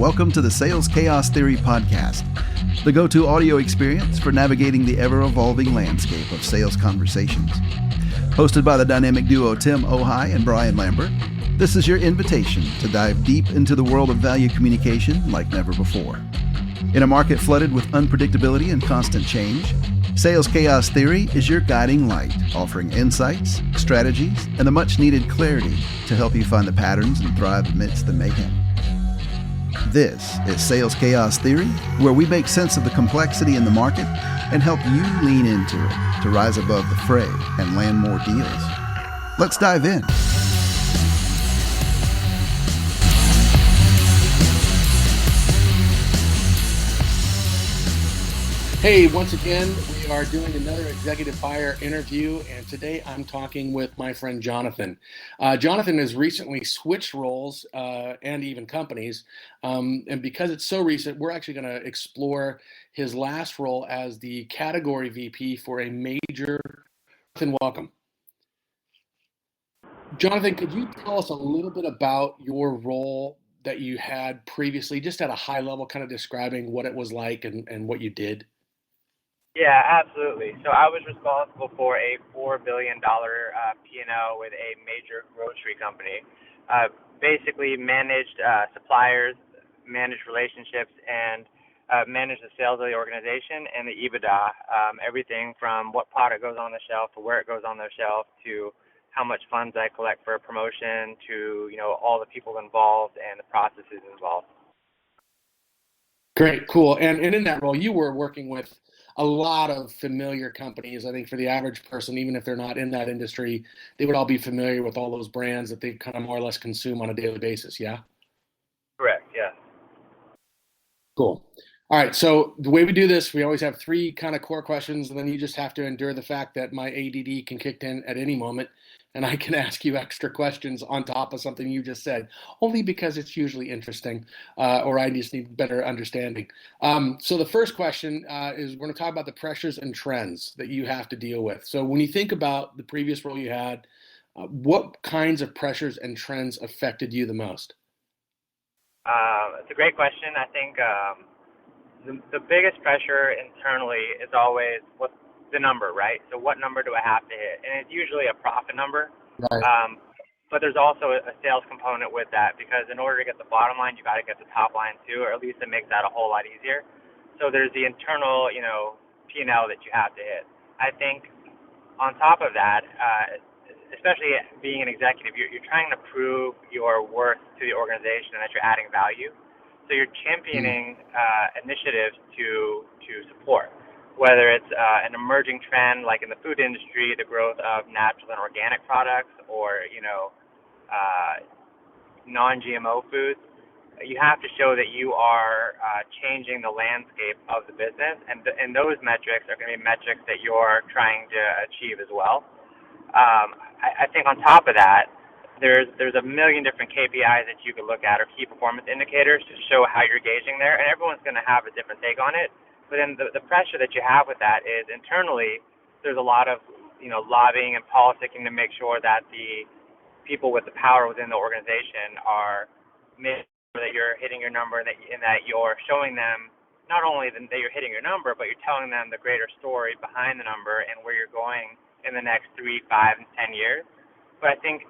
Welcome to the Sales Chaos Theory Podcast, the go-to audio experience for navigating the ever-evolving landscape of sales conversations. Hosted by the dynamic duo Tim Ojai and Brian Lambert, this is your invitation to dive deep into the world of value communication like never before. In a market flooded with unpredictability and constant change, Sales Chaos Theory is your guiding light, offering insights, strategies, and the much-needed clarity to help you find the patterns and thrive amidst the mayhem. This is Sales Chaos Theory, where we make sense of the complexity in the market and help you lean into it to rise above the fray and land more deals. Let's dive in. Hey, once again, we are doing another executive buyer interview, and today I'm talking with my friend Jonathan. Jonathan has recently switched roles and even companies, and because it's so recent, we're actually going to explore his last role as the category VP for a major. Jonathan, welcome. Jonathan, could you tell us a little bit about your role that you had previously, just at a high level, kind of describing what it was like and what you did? Yeah, absolutely. So I was responsible for a $4 billion P&L with a major grocery company. Basically managed suppliers, managed relationships, and managed the sales of the organization and the EBITDA. Everything from what product goes on the shelf to where it goes on the shelf to how much funds I collect for a promotion to, all the people involved and the processes involved. Great, cool. And in that role, you were working with a lot of familiar companies. I think for the average person, even if they're not in that industry, they would all be familiar with all those brands that they kind of more or less consume on a daily basis, yeah? Correct, yeah. Cool. All right, so the way we do this, we always have three kind of core questions, and then you just have to endure the fact that my ADD can kick in at any moment, and I can ask you extra questions on top of something you just said, only because it's usually interesting, or I just need better understanding. So the first question is we're going to talk about the pressures and trends that you have to deal with. So when you think about the previous role you had, what kinds of pressures and trends affected you the most? It's a great question. I think the biggest pressure internally is always what's the number, right? So what number do I have to hit? And it's usually a profit number. Right. But there's also a sales component with that, because in order to get the bottom line, you got to get the top line too, or at least it makes that a whole lot easier. So there's the internal, P&L that you have to hit. I think on top of that, especially being an executive, you're trying to prove your worth to the organization and that you're adding value. So you're championing initiatives to support, whether it's an emerging trend like in the food industry, the growth of natural and organic products, or non-GMO foods. You have to show that you are changing the landscape of the business, and those metrics are going to be metrics that you're trying to achieve as well. I think on top of that, there's a million different KPIs that you could look at, or key performance indicators, to show how you're gauging there, and everyone's going to have a different take on it. But then the pressure that you have with that is internally, there's a lot of lobbying and politicking to make sure that the people with the power within the organization are making sure that you're hitting your number, and that you're showing them not only that you're hitting your number, but you're telling them the greater story behind the number and where you're going in the next 3, 5, and 10 years. But I think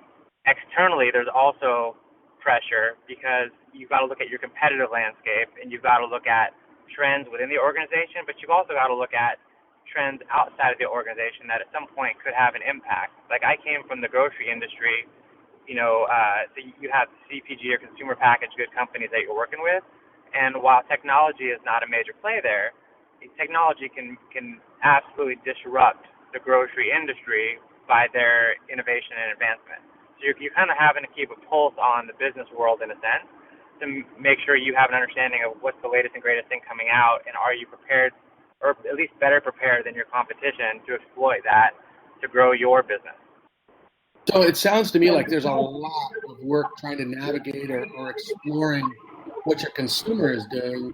externally there's also pressure, because you've got to look at your competitive landscape, and you've got to look at trends within the organization, but you've also got to look at trends outside of the organization that at some point could have an impact. Like, I came from the grocery industry, so you have CPG or consumer packaged good companies that you're working with, and while technology is not a major play there, technology can absolutely disrupt the grocery industry by their innovation and advancement. So you're kind of having to keep a pulse on the business world in a sense, to make sure you have an understanding of what's the latest and greatest thing coming out, and are you prepared, or at least better prepared than your competition, to exploit that to grow your business. So it sounds to me like there's a lot of work trying to navigate or exploring what your consumer is doing,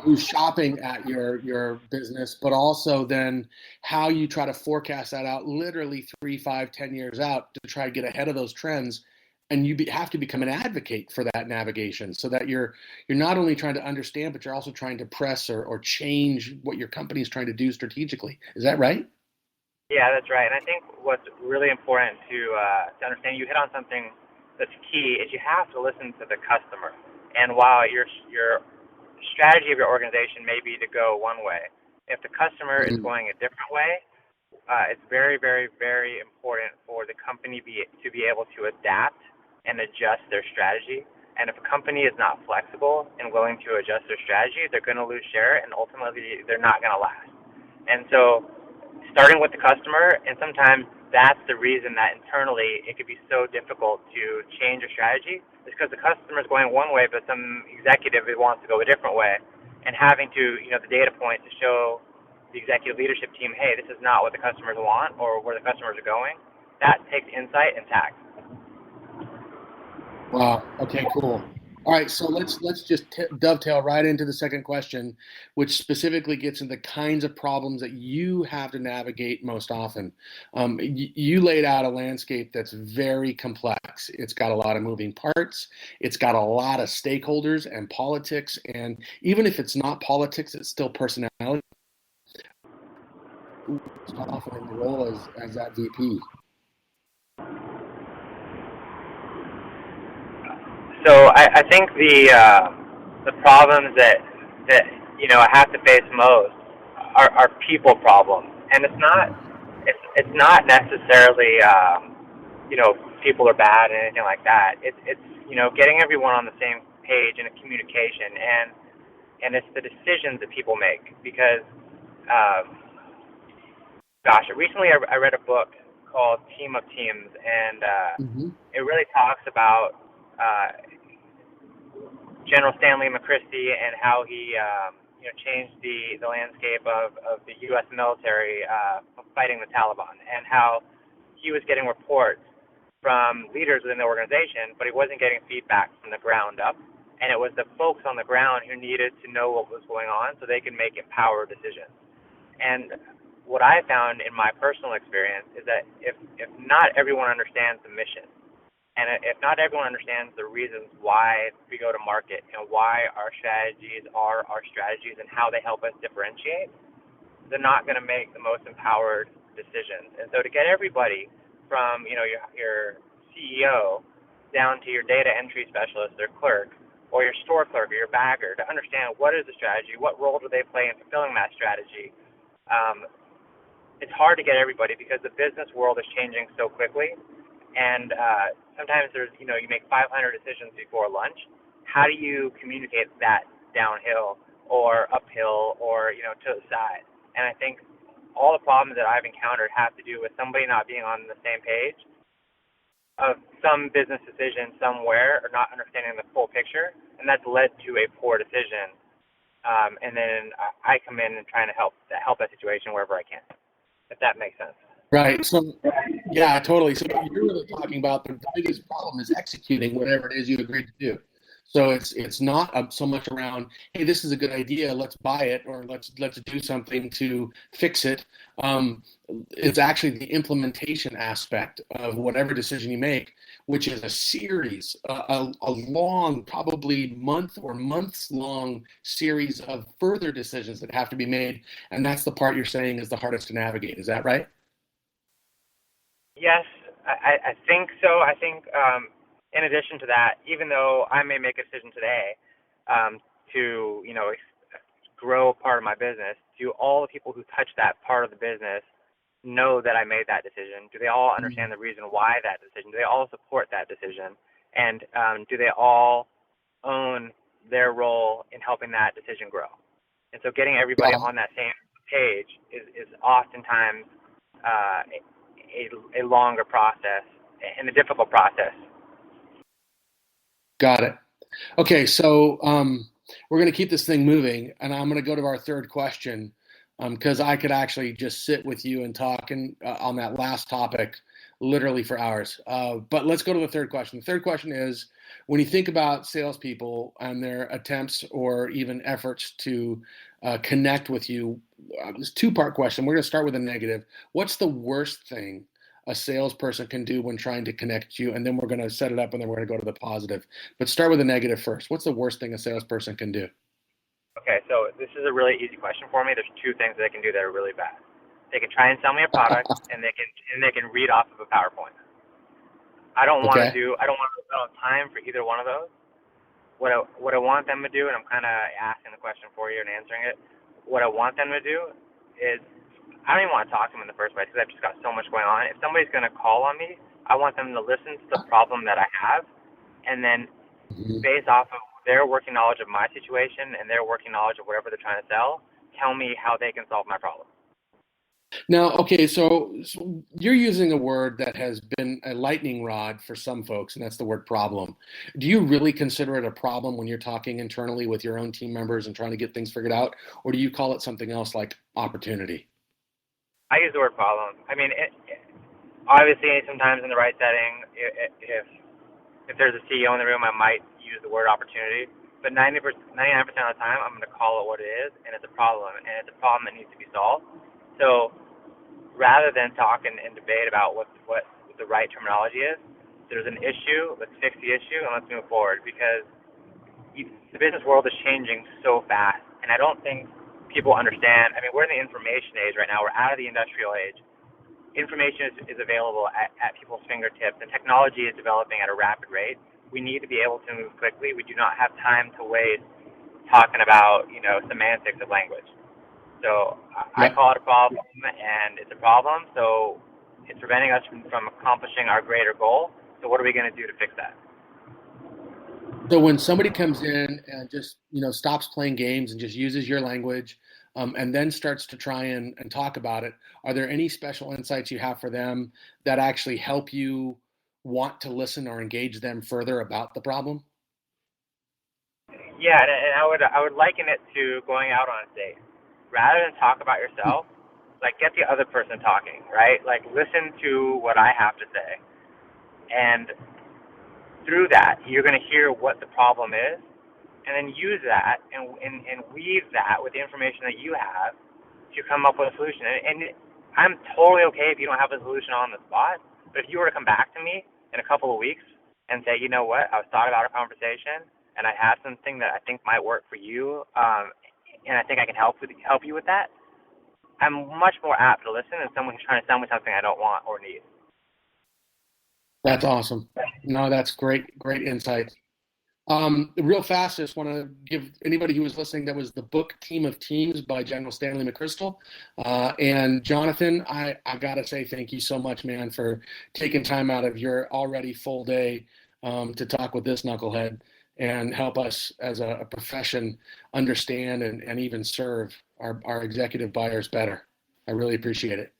who's shopping at your business, but also then how you try to forecast that out literally 3, 5, 10 years out to try to get ahead of those trends and have to become an advocate for that navigation, so that you're not only trying to understand, but you're also trying to press or change what your company is trying to do strategically. Is that right? Yeah, that's right. And I think what's really important to understand, you hit on something that's key, is you have to listen to the customer. And while your strategy of your organization may be to go one way, if the customer is going a different way, it's very, very, very important for the company to be able to adapt and adjust their strategy. And if a company is not flexible and willing to adjust their strategy, they're going to lose share, and ultimately they're not going to last. And so starting with the customer, and sometimes that's the reason that internally it could be so difficult to change a strategy, is because the customer is going one way, but some executive wants to go a different way, and having to, the data point to show the executive leadership team, hey, this is not what the customers want or where the customers are going. That takes insight and tact. Wow. Okay, cool. All right, so let's just dovetail right into the second question, which specifically gets into the kinds of problems that you have to navigate most often. You laid out a landscape that's very complex. It's got a lot of moving parts. It's got a lot of stakeholders and politics, and even if it's not politics, it's still personality. Often in the role as that VP. So I think the problems that I have to face most are people problems, and it's not necessarily people are bad and anything like that. It's getting everyone on the same page in a communication, and it's the decisions that people make, because recently I read a book called Team of Teams, and it really talks about General Stanley McChrysty and how he changed the landscape of the U.S. military fighting the Taliban, and how he was getting reports from leaders within the organization, but he wasn't getting feedback from the ground up. And it was the folks on the ground who needed to know what was going on so they could make empowered decisions. And what I found in my personal experience is that if not everyone understands the mission, and if not everyone understands the reasons why we go to market and why our strategies are our strategies and how they help us differentiate, they're not going to make the most empowered decisions. And so to get everybody from your CEO down to your data entry specialist or clerk, or your store clerk or your bagger, to understand what is the strategy, what role do they play in fulfilling that strategy, it's hard to get everybody because the business world is changing so quickly. And sometimes there's, you make 500 decisions before lunch. How do you communicate that downhill or uphill or, to the side? And I think all the problems that I've encountered have to do with somebody not being on the same page of some business decision somewhere, or not understanding the full picture. And that's led to a poor decision. And then I come in and trying to help that situation wherever I can, if that makes sense. Right. So, yeah, totally. So you're really talking about the biggest problem is executing whatever it is you agreed to do. So it's not so much around, hey, this is a good idea, let's buy it, or let's do something to fix it. It's actually the implementation aspect of whatever decision you make, which is a series, a long, probably months long series of further decisions that have to be made. And that's the part you're saying is the hardest to navigate. Is that right? Yes, I think so. I think in addition to that, even though I may make a decision today to grow part of my business, do all the people who touch that part of the business know that I made that decision? Do they all understand the reason why that decision? Do they all support that decision? And do they all own their role in helping that decision grow? And so getting everybody on that same page is oftentimes a longer process and a difficult process. Got it. Okay, so we're going to keep this thing moving, and I'm going to go to our third question, because I could actually just sit with you and talk on that last topic literally for hours. But let's go to the third question. The third question is, when you think about salespeople and their attempts or even efforts to connect with you, this two-part question. We're going to start with a negative. What's the worst thing a salesperson can do when trying to connect you, and then we're going to set it up, and then we're going to go to the positive. But start with the negative first. What's the worst thing a salesperson can do? Okay, so this is a really easy question for me. There's two things they can do that are really bad. They can try and sell me a product, and they can read off of a PowerPoint. I don't want to have time for either one of those. What I want them to do, and I'm kind of asking the question for you and answering it. What I want them to do is, I don't even want to talk to them in the first place because I've just got so much going on. If somebody's going to call on me, I want them to listen to the problem that I have, and then based off of their working knowledge of my situation and their working knowledge of whatever they're trying to sell, tell me how they can solve my problem. Now, okay, so you're using a word that has been a lightning rod for some folks, and that's the word problem. Do you really consider it a problem when you're talking internally with your own team members and trying to get things figured out, or do you call it something else like opportunity? I use the word problem. I mean, obviously, sometimes in the right setting, if there's a CEO in the room, I might use the word opportunity. But 99% of the time, I'm going to call it what it is, and it's a problem, and it's a problem that needs to be solved. So rather than talk and debate about what the right terminology is, there's an issue, let's fix the issue, and let's move forward, because the business world is changing so fast, and I don't think people understand. I mean, we're in the information age right now. We're out of the industrial age. Information is available at people's fingertips, and technology is developing at a rapid rate. We need to be able to move quickly. We do not have time to waste talking about, semantics of language. So I call it a problem, and it's a problem. So it's preventing us from accomplishing our greater goal. So what are we going to do to fix that? So when somebody comes in and just stops playing games and just uses your language, and then starts to try and talk about it, are there any special insights you have for them that actually help you want to listen or engage them further about the problem? Yeah, and I would liken it to going out on a date. Rather than talk about yourself, get the other person talking, right? Listen to what I have to say, and through that, you're going to hear what the problem is, and then use that and weave that with the information that you have to come up with a solution. And I'm totally okay if you don't have a solution on the spot, but if you were to come back to me in a couple of weeks and say, you know what, I was thought about a conversation, and I have something that I think might work for you, and I think I can help you with that, I'm much more apt to listen than someone who's trying to sell me something I don't want or need. That's awesome. No, that's great insight. Real fast, I just want to give anybody who was listening, that was the book Team of Teams by General Stanley McChrystal. And Jonathan, I got to say thank you so much, man, for taking time out of your already full day to talk with this knucklehead and help us as a profession understand and even serve our executive buyers better. I really appreciate it.